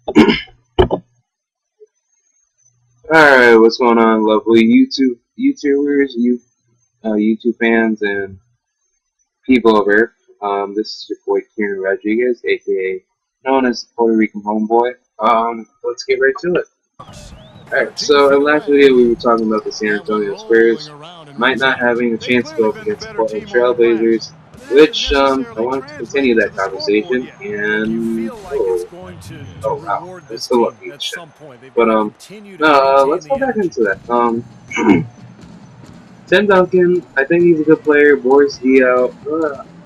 Alright, what's going on, lovely YouTubers, YouTube fans, and people of Earth? This is your boy Kieran Rodriguez, aka known as Puerto Rican Homeboy. Let's get right to it. Alright, so in last video we were talking about the San Antonio Spurs might not having a chance to go up against the Portland Trailblazers, which I wanted to continue that conversation, and wow, that's the lucky shit. But no, let's go back into that. Tim Duncan, I think he's a good player. Boris Diaw,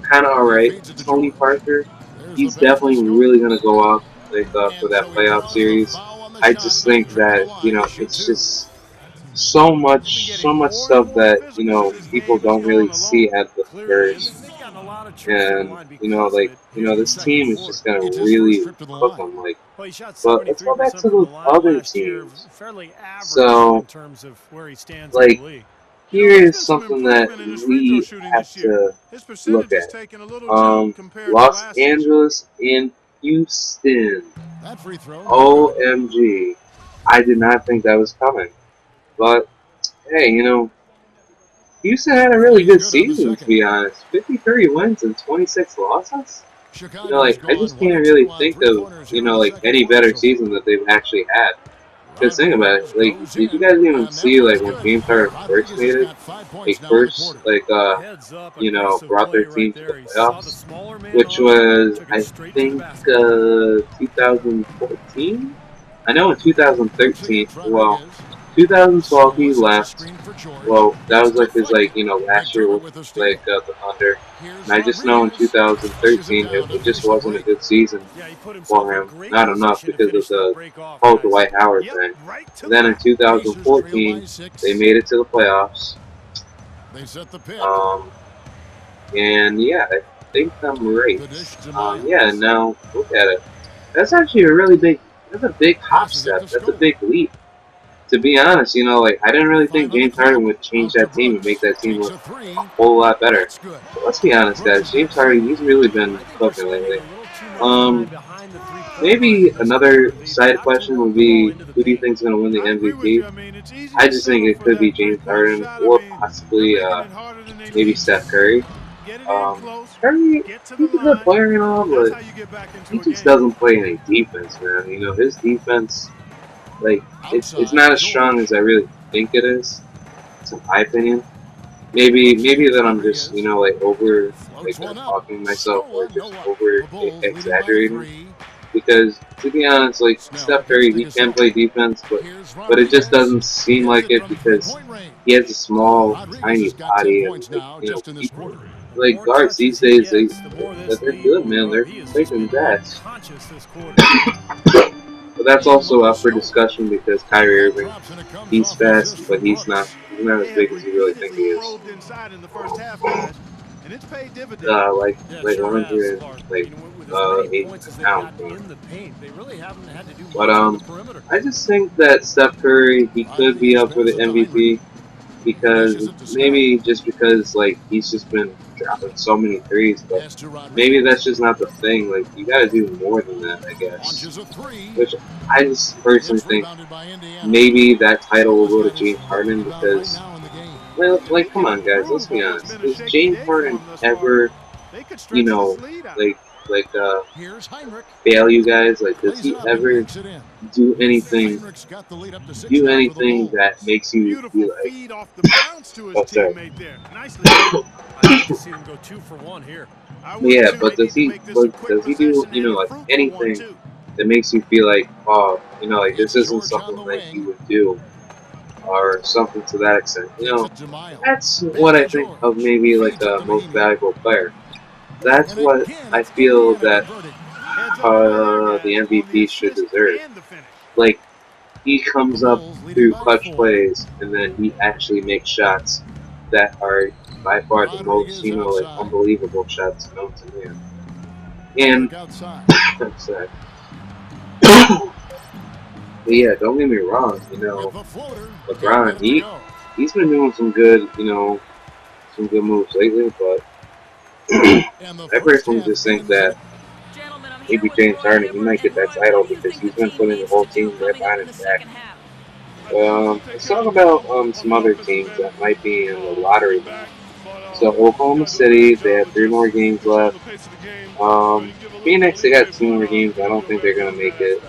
kind of alright. Tony Parker, he's definitely really gonna go off for that playoff series. I just think that it's just so much stuff that people don't really see at the Spurs, and this team is just gonna really cook them. But let's go back to those other teams. So, like, here is something that we have to look at. Los Angeles and Houston. OMG. I did not think that was coming. But, hey, Houston had a really good season, to be honest. 53 wins and 26 losses. I just can't really think of, any better season that they've actually had. Because think about it, did you guys even see, when James Harden first made it? Brought their team to the playoffs, which was, I think, 2014? I know in 2013, 2012 he left. Well, that was his last year with the Thunder. And I just know in 2013 it just wasn't a good season for him. Not enough because of the whole Dwight Howard thing. And then in 2014 they made it to the playoffs. And yeah, I think I'm right. Yeah, now look at it. That's actually that's a big hop step. That's a big leap. To be honest, I didn't really think James Harden would change that team and make that team look a whole lot better. But let's be honest, guys. James Harden, he's really been cooking lately. Maybe another side question would be, who do you think is going to win the MVP? I just think it could be James Harden or possibly maybe Steph Curry. Curry, he's a good player and all, but he just doesn't play any defense, man. His defense. It's not as strong as I really think it is. It's in my opinion. Maybe that I'm just over talking myself or just over exaggerating. Because to be honest, Steph Curry, he can play defense, but it just doesn't seem like it because he has a small, tiny body, and people, guards these days they're good, man. They're taking bats. But that's also up for discussion because Kyrie Irving, he's fast, but he's not as big as you really think he is. 100, 80 pounds. But I just think that Steph Curry, he could be up for the MVP because he's just been dropping so many threes, but maybe that's just not the thing. You gotta do more than that, I guess. Which I just personally think maybe that title will go to James Harden because, come on, guys, let's be honest. Does James Harden ever, fail you guys? Does he ever do anything that makes you be oh, sorry. Yeah, but does he do, anything that makes you feel oh, this isn't something that you would do, or something to that extent? That's what I think of maybe a most valuable player. That's what I feel that the MVP should deserve. He comes up through clutch plays, and then he actually makes shots that are by far the most, unbelievable shots known to man. And I'm sorry. But yeah, don't get me wrong. LeBron, he's been doing some good, moves lately, but I personally just think that maybe James Harden, he might get that title because he's been putting the whole team right behind his back. Let's talk about some other teams that might be in the lottery now. So Oklahoma City, they have 3 more games left. Phoenix, they got 2 more games. I don't think they're gonna make it.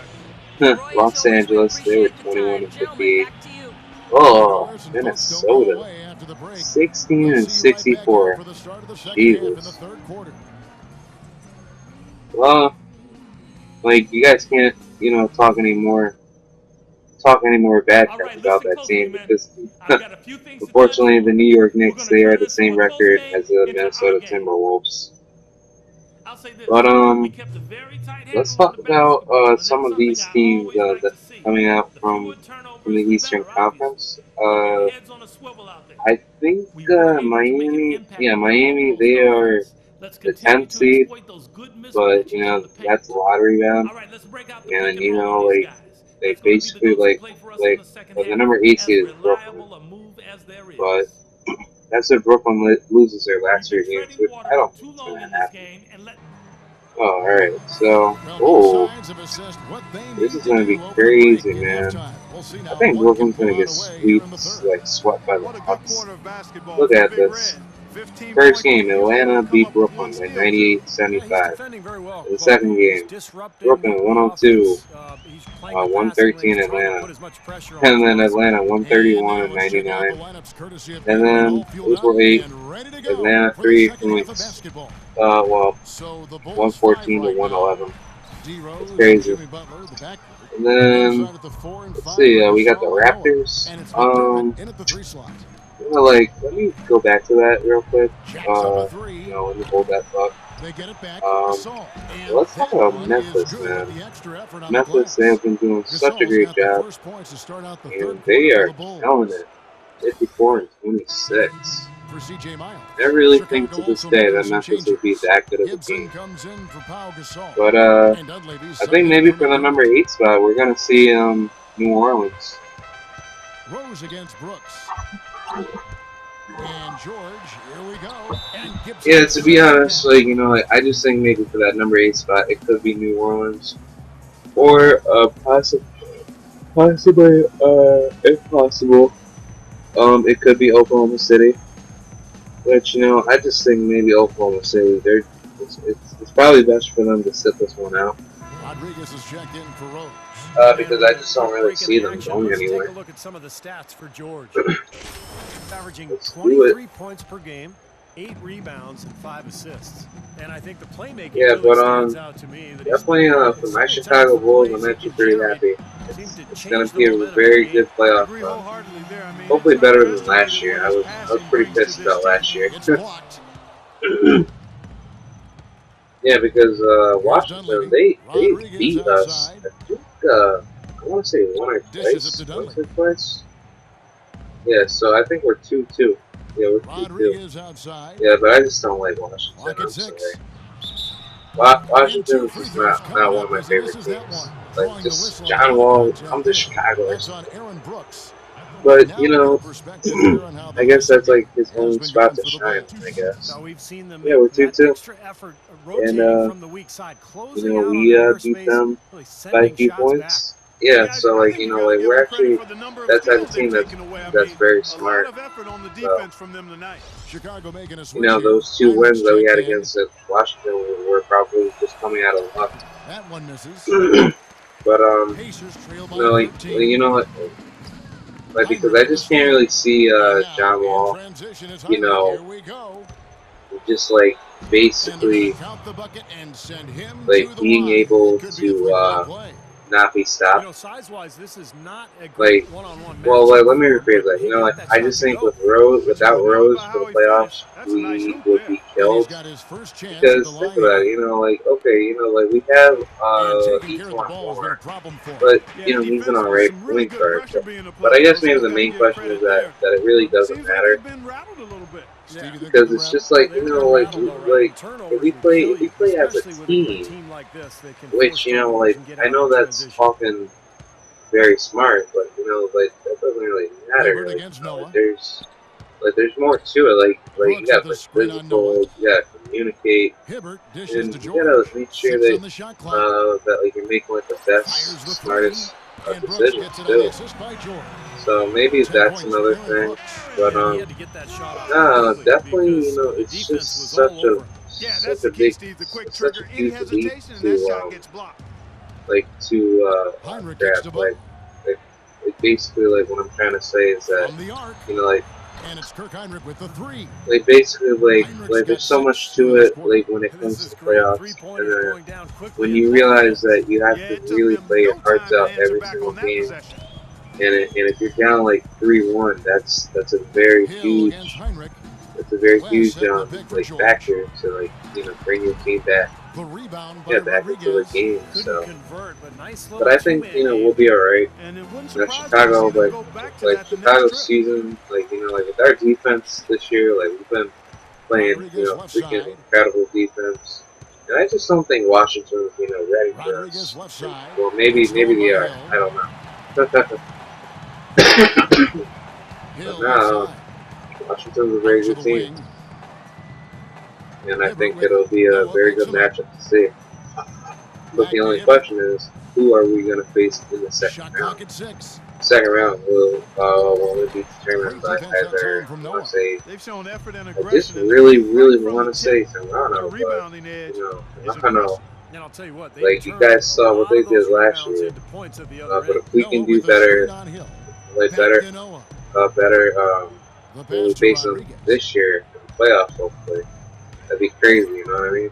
Los Angeles, they were 21-58. Oh, Minnesota, 16-64. Jesus. Well, like you guys can't, talk any more bad crap about that team because unfortunately the New York Knicks, they are the same record as the Minnesota Timberwolves. But let's talk about some of these teams that coming out from the Eastern Conference. I think Miami, yeah, Miami, they are the 10th seed, but that's a lottery bound, and like they basically like the number 8 seed is Brooklyn, but that's if Brooklyn loses their last 3 games, which I don't think is going to happen. Oh, all right, so this is going to be crazy, man. I think Brooklyn's going to get swept by the Bucks. Look at this. First game, Atlanta beat Brooklyn by 98-75. The second game, Brooklyn 102, 113 Atlanta. And then Atlanta 131-99. And then April 8, Atlanta 3 points. 114-111. It's crazy. And then, let's see, we got the Raptors. Let me go back to that real quick. Let me hold that thought. Let's talk about Memphis, man. Memphis, they have been doing such a great job, and they are killing it. 54-26. I really think to this day that Memphis will be that good of a team. But I think maybe for the number 8 spot, we're gonna see New Orleans. Rose against Brooks. And George, here we go. And Gibson. Yeah, to be honest, I just think maybe for that number 8 spot, it could be New Orleans, or possibly, if possible, it could be Oklahoma City. Which I just think maybe Oklahoma City. It's probably best for them to sit this one out. Rodriguez is checked in for Rose. Because I just don't really see them going anywhere. Take a look at some of the stats for George. Averaging Let's 23 points per game, 8 rebounds, and 5 assists. And I think the playmaking stands out to me. Definitely for my Chicago Bulls, I'm actually pretty happy. It's going to be a very good playoff run. Hopefully better than last year. I was pretty pissed about last year. Yeah, because Washington, they beat us. I think, I want to say once or twice. Yeah, so I think we're 2-2. Yeah, we're 2-2. Yeah, but I just don't like Washington. I'm sorry. Washington is just not one of my favorite teams. Like, just John Wall, I'm the Chicago. But, I guess that's like his own spot to shine, I guess. Yeah, we're 2-2. And, we beat them by a few points. Yeah, so we're actually that type of team that's very smart. So, those 2 wins that we had against Washington were probably just coming out of luck. But because I just can't really see John Wall, just basically being able to not be stopped. Let me rephrase that. I just think without Rose for the playoffs, we would be killed. Because think about it, we have Eastbourne Moore, but he's an alright point guard. But I guess maybe the main question is that it really doesn't matter. Because it's just if we play as a team, which I know that's talking very smart, but that doesn't really matter. There's more to it. You got physical, you got communicate, Hibbert dishes and to you gotta George. make sure 6 that on the shot clock. that like you're making like the Fires best, the smartest three. And Brooks decisions gets it on the too. assist by George. So maybe 10 that's points another for Dillon thing. Brooks. But Yeah, he had to get that shot off no, quickly definitely, because you know, the it's defense was just all over. Yeah, such that's a the key, big, Steve. The quick such a trigger, any huge leap hesitation, and that shot to gets blocked. like to Heinrich gets grab. the ball. Like basically, like what I'm trying to say is that From the arc. you know, like And it's Kirk Heinrich with the three. basically Heinrich's like got there's so 6 much here to in this it, quarter. like when it This comes is to great. playoffs, Three-pointers and going down quickly when and you both realize ends. that you have Yeah, to it took really them play your no hearts time out to answer every back single on that game, possession. and if you're down like 3-1, that's a very Hill against huge Heinrich. huge Setting the pick for like George. factor to like bring your team back The rebound by back into the Rodriguez. game. Couldn't So, convert, but nice but little I think two-man we'll game. be all right. And it wouldn't You know, surprise me to Chicago, see them go back to like that the Chicago's next trip. season, like like with our defense this year, like we've been playing Rodriguez left freaking side. incredible defense, and I just don't think Washington's ready for Rodriguez us. left side. Well, maybe It's stolen they by are. Hill. I don't know. Hill But left now side. Washington's a Out very to good the team, wing. and I Hibbert think with it'll be a Noah very picks good him up. matchup to see. But Back the to only Hibbert. question is, who are we going to face in the second Shot round? clock at 6. Second round will it be determined Great by defense outside either, from I Noah. want to say, They've shown effort and I aggression. just in the really paint right from want the to say tip. Toronto, Their but, rebounding edge I is don't know. aggressive. And I'll tell you what, they Like, you turned guys a saw what lot they of those did last rebounds year, into points at the other but end. if we Noah can do with a better, screen on Hill. like Back better, to Noah. better The when we pass to face them Rodriguez. this year in the playoffs, hopefully, that'd be crazy. You know what I mean?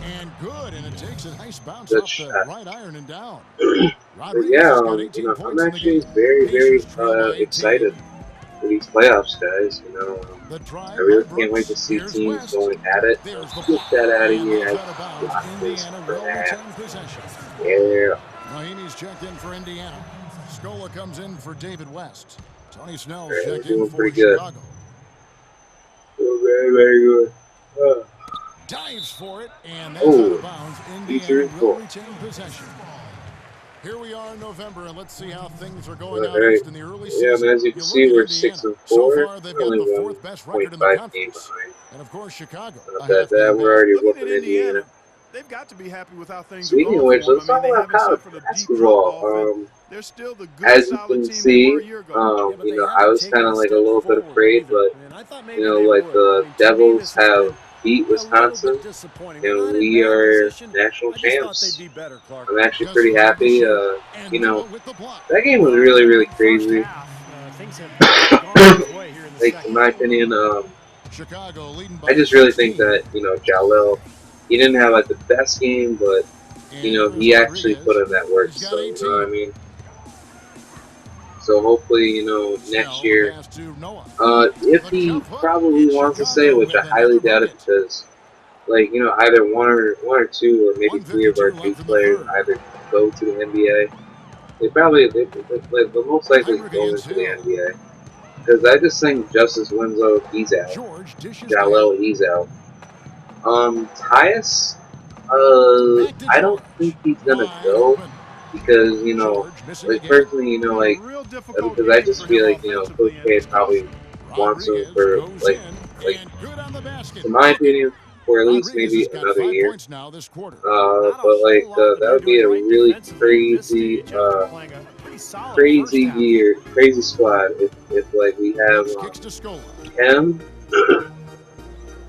And good, and it takes a nice bounce Good off the shot. right iron and down. But Rodriguez yeah, has got 18 I'm points in the actually game. very Pacers trail by 18. excited for these playoffs, guys. The I drive really by can't wait Brooks. to see Here's teams West. going at it. There's the Get block. that out of And here. that's out of bounds. Block this Indiana for will that. retain possession. Yeah. Mahinmi's checked in for Indiana. Scola comes in for David West. Tony Snell's Yeah, we're checked in doing for pretty good. Chicago. Doing very good. Dives for it, and that's out of bounds. Indiana will retain possession. Here we are in November, and let's see how things are going out Hey, east in the early yeah, season. man, as you can see, we're 6-4. So far, they've got Only the 4th best record in the 1.5 game conference. behind. And of course, Chicago. Not that bad. We're already Looking whooping at Indiana, Indiana. they've got to be happy with how things Speaking are of going which, for them. let's talk They about haven't college suffered a deep basketball. drop-off, and they're still the good, As you solid can team they see, were a year ago. Yeah, but they I haven't was taken kind of like a step little bit forward afraid, either. but And I thought maybe they like would. the I mean, to me, Devils this has have been beat a little Wisconsin, bit disappointing. They're and not in we bad are position. national I just thought champs. they'd be better, Clark. I'm actually pretty happy. That game was really First crazy. half, things have gone his way here in the Like, second. in my opinion, Chicago leading by I just really think 16. that, Jalil, he didn't have like the best game, but he actually put in that work. He's got So, you know what I 18. mean? So hopefully, next year, Pass to Noah. if he probably wants to stay, which I highly doubt it, because, like, either one or two, or maybe three of our 152 two left in the players third. either go to the NBA. They'll most likely Heinrich go against into the Hill. NBA. Because I just think Justice Winslow, he's out. George dishes Jalil, he's out. Tyus, I don't think he's gonna go because like personally, like because I just feel like Coach K probably wants him for like in my opinion for at least maybe another year. But like that would be a really crazy crazy squad if like we have him,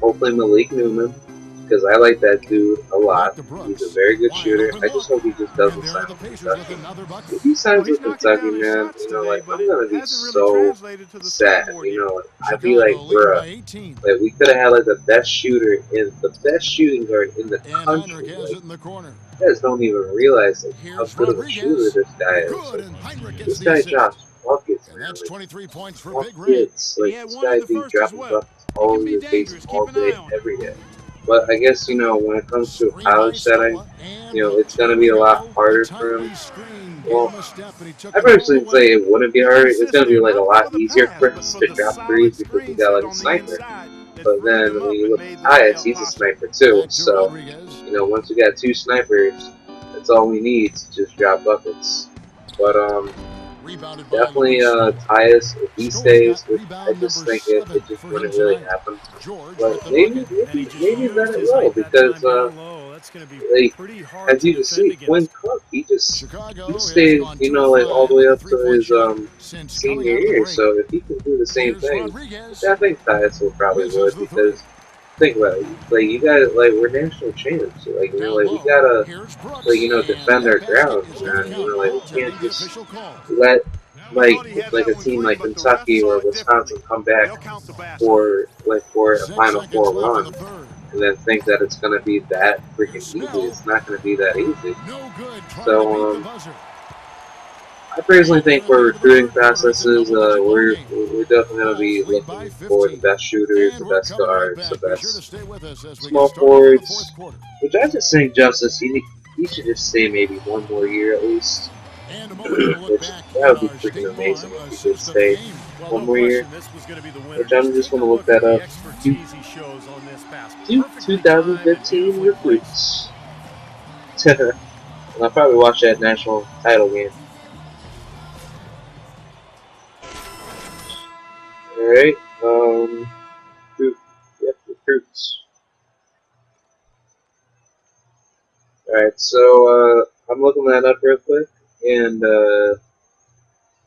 hopefully Malik Newman. Because I like that dude a lot. He's a very good shooter. I just hope he just doesn't sign with Kentucky. If he signs with Kentucky, man, like I'm gonna be so sad. I'd be like, bruh, like we could have had like the best shooting guard in the country. Like, you guys don't even realize like, how good of a shooter this guy is. Like, this guy drops buckets, man. That's 23 points for Big Red. Buckets. Like this guy be dropping buckets all over the face all day, every day. But I guess, when it comes to a college setting, it's going to be a lot harder for him. Well, I personally say it wouldn't be harder. It's going to be like a lot easier for us to drop threes because we got like a sniper. But then when you look at Tyus, he's a sniper too. So, once we got two snipers, that's all we need to just drop buckets. But, Rebounded by definitely Luis Scola. Tyus if he Scola got stays, which I rebound just number think it 7 just for him wouldn't really tonight. happen. George But with the maybe, bucket. And he maybe, just maybe then used it his will height that time because down low. That's going to be like pretty hard as to you can defend see, Quinn against. Cook, he Chicago has stayed, gone you 2 of know, like all the 5 way at the up to three-point his shot since coming senior out of the year. break. So if he can do the same Here's thing, which Rodriguez. I think Tyus will probably Misses would the three. because think about it, like you guys, like we're national champs, so, like you know, Down like we low. gotta Here's like Brooks. you know And defend that our basket ground, is going to and you count. know like we can't Goaltending, the just official call. let I thought he had like that a one team clean, like but the ref Kentucky saw or it differently. Wisconsin come back They'll count the basket. for a 6 Final seconds Four left in the run, third. and then think that it's gonna be that freaking Here's easy. Snell. It's not gonna be that easy. No good trying to beat So the buzzer. I personally And think we're for into the recruiting third quarter. It's a processes, double-digit ball game. we're definitely going to be Bulls lead by looking for the 15. best shooters, the And we're best coming right guards, the back. Be sure to best stay with us as we get small started for the fourth forwards. quarter. Which I just think Justice, he should just stay maybe one more year at least. And a moment ago, look Which back that in would be our freaking State amazing Farm if he did assist of the stay game. Well, one no more year. question this was going to be the winner. Which I'm Just just take going a to look look at that the up. expertise he shows on this pass. Duke Perfectly timed and 2015 beautifully placed. recruits. And I'll probably watch that national title game. Alright, yep, recruits. Alright, so I'm looking that up real quick, and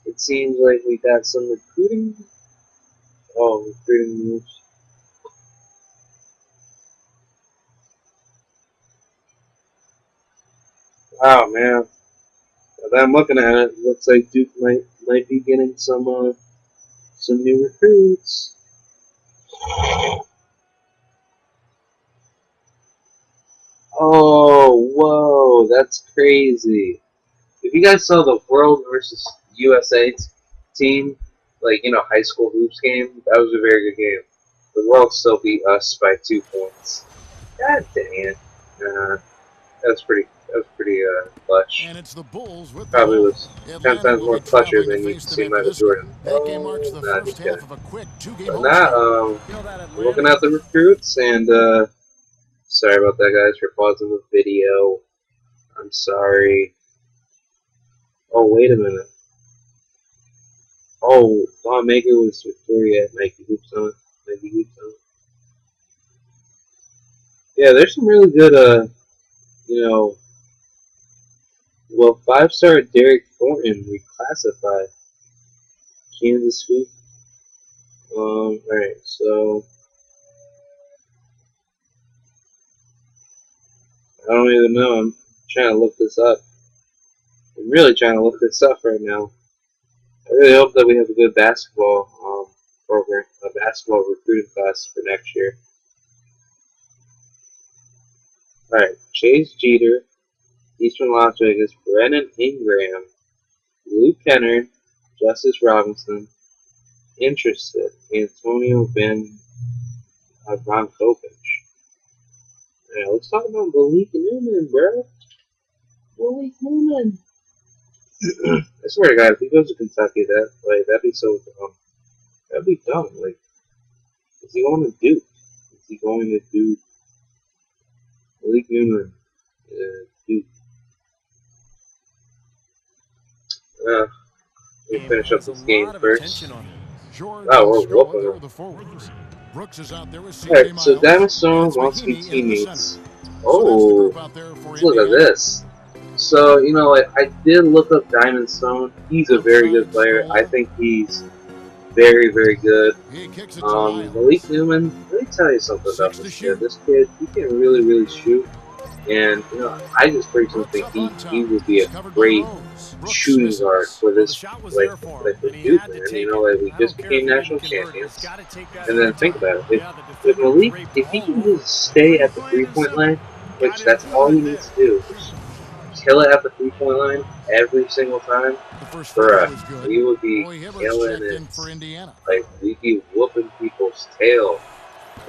it seems like we got some recruiting. Oh, recruiting news. Oh man, now that I'm looking at it, looks like Duke might be getting some new recruits. Oh, whoa, that's crazy. If you guys saw the World versus USA team, like, you know, high school hoops game, that was a very good game. The World still beat us by 2 points. God dang it. That was pretty clutch. And it's the Bulls with the Probably ball. was 10 Atlanta times will more be clutcher traveling to than you face them see after Michael this game. Jordan. That game marks Oh, the nah, first just half kidding. of a quick 2-game But now, homestand. You know that I'm looking Atlanta. at the recruits, and sorry about that, guys, for pausing the video. I'm sorry. Oh, wait a minute. Oh, Don Maker was Victoria at Nike Hoops Summit. Nike Hoops Summit. Yeah, there's some really good, you know, well, 5-star Derek Thornton reclassified. Kansas Hoop. Alright, so I don't even know. I'm trying to look this up. I'm really trying to look this up right now. I really hope that we have a good basketball program, a basketball recruiting class for next year. Alright, Chase Jeter, Eastern Las Vegas, Brennan Ingram, Luke Kennard, Justice Robinson, interested, Antonio Van Kopich. Alright, let's talk about Malik Newman, bro. Malik Newman. I swear to God, if he goes to Kentucky, that'd be so dumb. That'd be dumb. Like, is he going to Duke? Is he going to Duke? Malik Newman, Duke. Let me finish up Has a this game lot of first. attention on him. George Oh, and we're Scola, whooping there them. are the forwards. Brooks is out there with Alright, CJ so Miles. And Damaso it's wants to be Mahinmi in the center. teammates. So that's the Oh, group out there for let's look at Indiana. this. So, you know, I did look up Diamond Stone. He's a very Outside good player. I Scola. think he's very, very good. He kicks it to Miles. Malik Newman, let me tell you something about 6 to this kid. shoot. This kid, he can really, really shoot. And, you know, I just personally Brooks think up on top. he would be He's a covered by great Rose. Brooks shooting guard misses. for Well, the this, shot was like, there for him, for and he Duke, had to man. You take know, it. like, we I just don't care if became he didn't national convert. He's champions. got to take that And every then think time. about it. Yeah, the If defender Malik, draped if he all can over just him. stay Pretty at the plain and 3-point simple. line, Got which his that's all he point needs there. to do, just kill it at the 3-point line every single time, The first free throw bruh, is good. we would be Roy Hibbers killing checked in it. for Indiana. Like, we'd be whooping people's tail.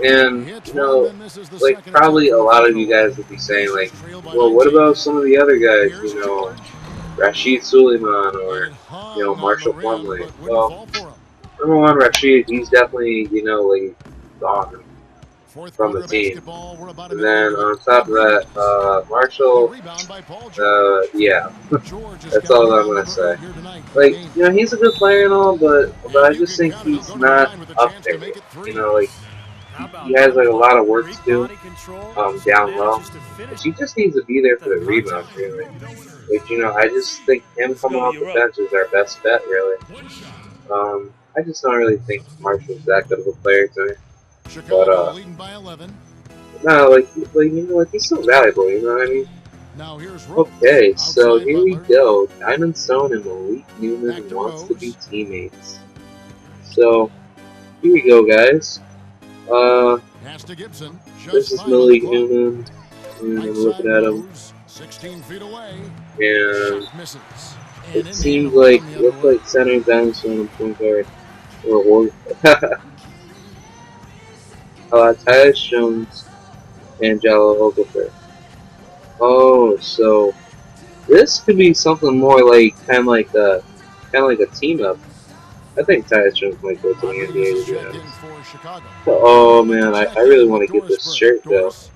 And, He hits you one, know, then misses the like, second attempt probably a from free lot of throw you line. guys would be saying, Pacers like, trail by well, what 19. about some of the other guys, Here's you know, George, Rashid Suleiman and or, it you know, hung on the Marshall rim, Plumlee? but wouldn't Well, fall for him. number one, Rashid, he's definitely, you know, like, gone. Fourth from the quarter team. basketball. We're about a And minute then into on it. top of that, The Marshall, rebound by Paul George. yeah, George has that's got all I'm rebound gonna number say. 8 here tonight in the Like, game. you know, he's a good player and all, but I And you just can think count it. He'll he's go to the not line with a up chance there to make yet. it 3. You know, like How about he has that like a play? lot of work to Great do body control, still down low. manages to finish He just needs to be there for the the rebound, contact. really. But you know, I just think him coming off the bench is our best bet, really. I just don't really think Marshall's that good of a player to me. But Chicago leading by 11. no, you know, like he's so valuable. You know what I mean? Now here's Rose. Okay, so Outside here we Butler. go. Diamond Stone and Malik Back Newman to wants to Rose. be teammates. So here we go, guys. Pass to Gibson. This Just is fine on the Malik clock. Newman. And I'm Right looking side at him, Rose. 16 feet away. and Shot misses. And it Indiana seems will like come the other looks way. like center Diamond Stone and point guard or Tyus Jones and Jallo Okafor. Oh, so this could be something more like kind of like a team up. I think Tyus Jones might go to the Rodriguez NBA is to be checked in honest. for Chicago. Oh man, I really want to get this shirt though. Doris.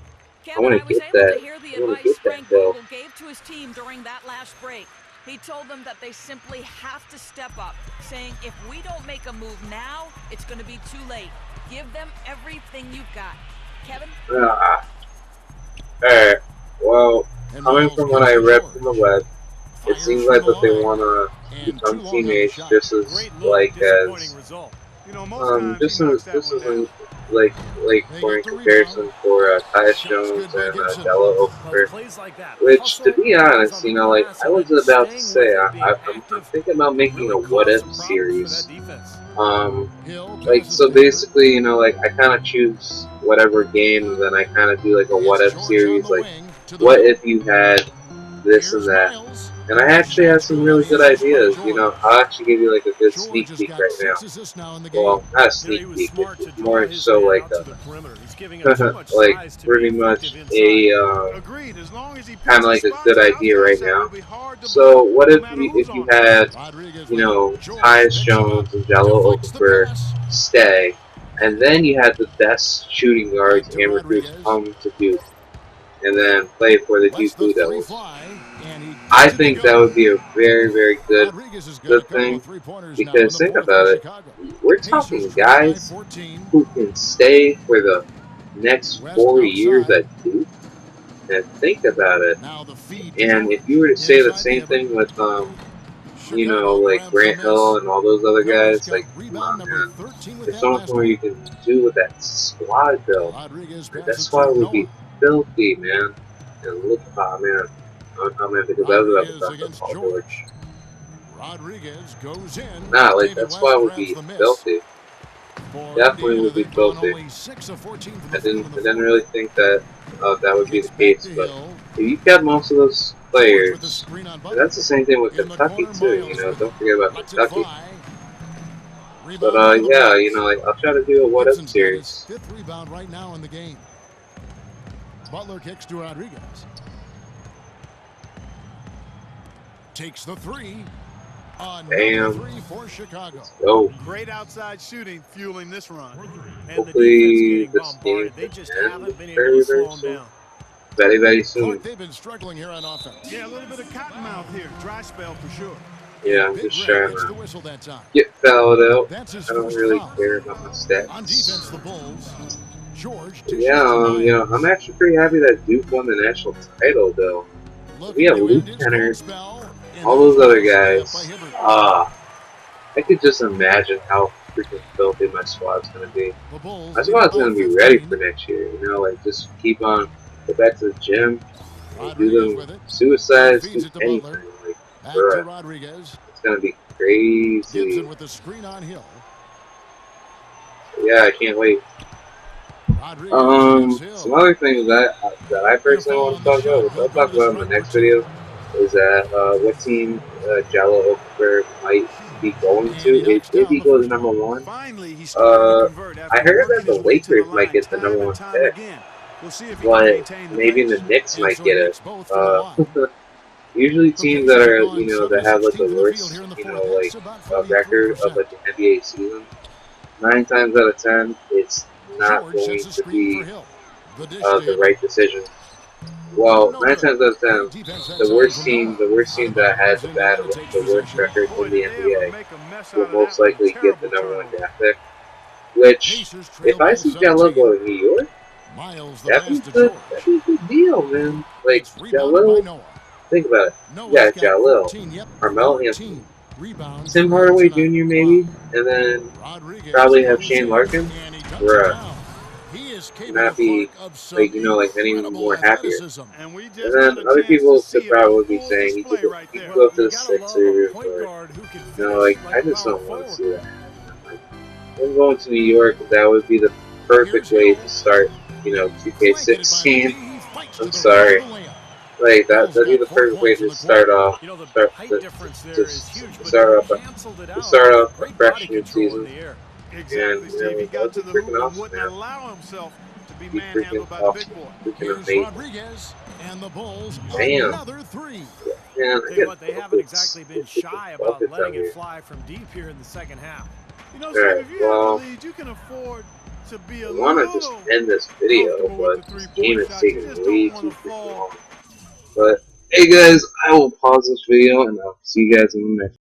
I Kevin, want I to was get able to that. hear the I want to advice get that Frank though. Vogel gave to his team during that last break. He told them that they simply have to step up, saying if we don't make a move now, it's going to be too late. Give them everything you've got. Kevin? Alright, well, And coming Miles from what I comes to read George. from the web, it Fires seems from like the that they line. want to And become too long on the teammates shot. just as Great look, like disappointing as result. You know, most times just he knocks that just one as down. like They for in get the comparison rebound. for Tyus Shot's Jones good by and Gibson. Della Well, Okafor. it's plays like that. Which, to Hustle, be guys on honest, the you know, like glass, I and was then about to staying say, with it, being I'm active, thinking about making really a what caused if some problems for that series. defense. Hill Like passes so to Hayward. basically, you know, like I kind of choose whatever game, and then I kind of do like a what It's if George on series, the like wing to the what middle. if you had this and Here's that. Miles. And I actually have Shot's some good on really the good assist by ideas. You George. know, I'll actually give you like a good George sneak has peek got right 6 now. assists now in the Well, game. not a You know, sneak he was peek. smart to It's draw more his so man like out to a the perimeter. He's giving him too much like size to pretty be much effective inside. Agreed. As long as he kind picks of his like a spots, good the idea outside right shot now. will be hard to So block, what no if matter who's you on it. had Rodriguez you with it. know George Tyus picks it up. Jones and Jallo Deflects the Okafor pass. stay, and then you had the best shooting guards Back to and recruits Rodriguez. come to Duke, and then play for the Lets Duke the Blue three Devils. fly, and he I gets it to think that would go. be a very, very Rodriguez has got a good couple thing of three-pointers now in because the think fourth for about it, Chicago. we're Pacers talking trail by guys 14. who can stay for the next West 4 years outside. at Duke, and think about it. Now the feed to And George. if you were to say the Inside to same Hibbert. thing with you know, Chicago like grabs the Grant miss. Hill and all those other Noah's guys, got like, come rebound on, number man. 13 with There's that so much last more one. you can do with that squad, though. Rodriguez And passes that squad to would Noah. be filthy, man. And look, man, I'm in because I was about to Rodriguez talk to against Paul George. George. Rodriguez goes in. Nah, like David that West squad would grabs be the miss. filthy. For Definitely Indiana, would be they've gone filthy. only 6 of 14 from I the field in the didn't fourth. really think that that would be Gets the back case, to but Hill. if you kept most of those George with a players, screen on and Butler. that's the same thing with In the Kentucky corner, too. You Miles know, with don't it. forget about Lets it Kentucky. fly. But Rebound for the yeah, Bulls. you know, like I'll try to do a what if Gibson's got his series. 5th rebound right now in the game. Butler kicks to Rodriguez. Takes the three. Another Damn. three for Chicago. Go. Great outside shooting fueling this run. And the defense Hopefully getting this game bombarded. They can just end haven't been able very, to very slow them soon. down. Very, very soon. Clark, they've been struggling here on offense. Yeah, a little bit of cottonmouth here. Dry spell for sure. Yeah, I'm Big just Red trying gets the to whistle that time. get fouled out. That's his I don't first really foul. care about my On stats. defense, the Bulls. George dishes Yeah, to you know, Miles. I'm actually pretty happy that Duke won the national title, though. We have Looking to Luke end his Kennard, cold spell, and all there's those other a nice layup by guys. Hibbert. I could just imagine how freaking filthy my squad's gonna be. The Bulls My lead squad's by gonna be 15. ready for next year. You know, like just keep on, go back to the gym, and do Rodriguez with them it. suicides, Feeds do it to anything. Butler. Like, Back bruh, to Rodriguez. it's gonna be crazy. Gibson with the screen on Hill. Yeah, I can't wait. Rodriguez against Some Hill. other things that I personally want to talk about, which I'll talk about in the next video, is that what team Jallo Okafor might be going to if he goes number one. Finally, he's starting to convert I after heard working that his the way to the Lakers might line get the number time and one time pick, again. We'll see if he can but maintain the maybe the pace. Knicks And might so get he it. gets both from the line. Usually The teams Pacers that have are, gone you know, 7 that have like 16 the from the worst, field here in the you fourth. know, That's like about record of 43%. like the NBA season, 9 times out of 10, it's not George going sets the to screen be for Hill. The dish the to Hill. right decision. Well, No 9 good. times out of 10, Great defense that the time worst from team, Noah. that had Indiana takes the worst possession. record Boy, in did the they ever NBA make a mess will out of most that one. likely get the Terrible #1 turnover. draft pick. Which, Pacers trail if I by see Jalil 17. go to New York, Miles the pass to that'd George. be a good deal, man. Like It's rebounded by Jalil, Noah. think about it. Noah's Yeah, got Jalil, 14. Yep, Carmelo 14 Anthony, rebounds Tim for him Hardaway tonight. Jr. Wow. maybe, and then Rodriguez probably have goes Shane in, Larkin. and he dunks it Bruh, down. He is capable, not be Clark, of some like like any incredible more happier. athleticism. And we And just got then a other chance to people see could it on probably be full saying display right he could there. go to You the gotta love a Sixers, point but guard who can no, finish I like a just power don't want to forward. see that. Like, him going to New York, that would be the perfect way to start, 2K16. I'm sorry. Like that'd be the perfect way to start off You know, the start height to, difference there to is huge, but start he off canceled it to out start with off a great fresh body new control in season. the air. Exactly, Steve. He got That'd to be the hoop freaking and awesome, wouldn't man. allow himself to be Be manhandled freaking by the big awesome. boy. Freaking Here's amazing. Rodriguez, and the Bulls Damn. another three. Man, I Tell you get what, they haven't exactly been shy about buckets letting out it here. fly from deep here in the second half. You know, Alright, Steve, if you have the well, lead, you can afford to be a I want to just little end this video, comfortable but with the this game three-point is shot. You taking just way don't want too to freaking fall long. But hey guys, I will pause this video and I'll see you guys in the next